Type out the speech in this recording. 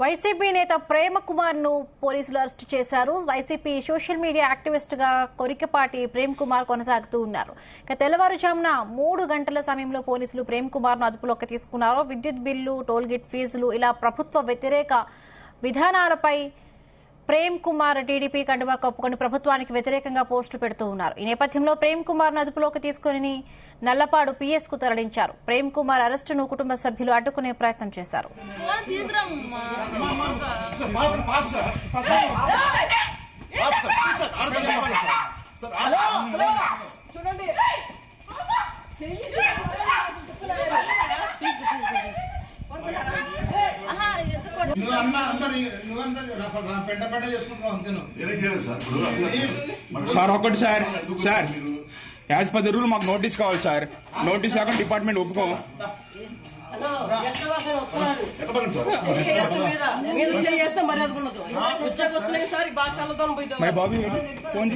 YCP నేత ప్రేమ కుమార్ ను పోలీసులు అరెస్ట్ చేశారు. వైసీపీ సోషల్ మీడియా యాక్టివిస్ట్ గా కొరికపాటి ప్రేమ్ కుమార్ కొనసాగుతూ ఉన్నారు. ఇక తెల్లవారుజామున 3 గంటల సమయంలో పోలీసులు ప్రేమ్ కుమార్ ను అదుపులోకి తీసుకున్నారు. విద్యుత్ బిల్లు, టోల్ గేట్ ఫీజులు ఇలా ప్రభుత్వ వ్యతిరేక విధానాలపై ప్రేమ్ కుమార్ టీడీపీ కండువా కప్పుకొని ప్రభుత్వానికి వ్యతిరేకంగా పోస్టులు పెడుతూ ఉన్నారు. ఈ నేపథ్యంలో ప్రేమ్ కుమార్ ను అదుపులోకి తీసుకుని నల్లపాడు పిఎస్ కు తరలించారు. ప్రేమ్ కుమార్ అరెస్టును కుటుంబ సభ్యులు అడ్డుకునే ప్రయత్నం చేశారు. సార్ ఒకటి sir as per the rule మాకు నోటీస్ కావాలి సార్. నోటీస్ కాకుండా డిపార్ట్మెంట్ ఒప్పుకోము. బాబు ఫోన్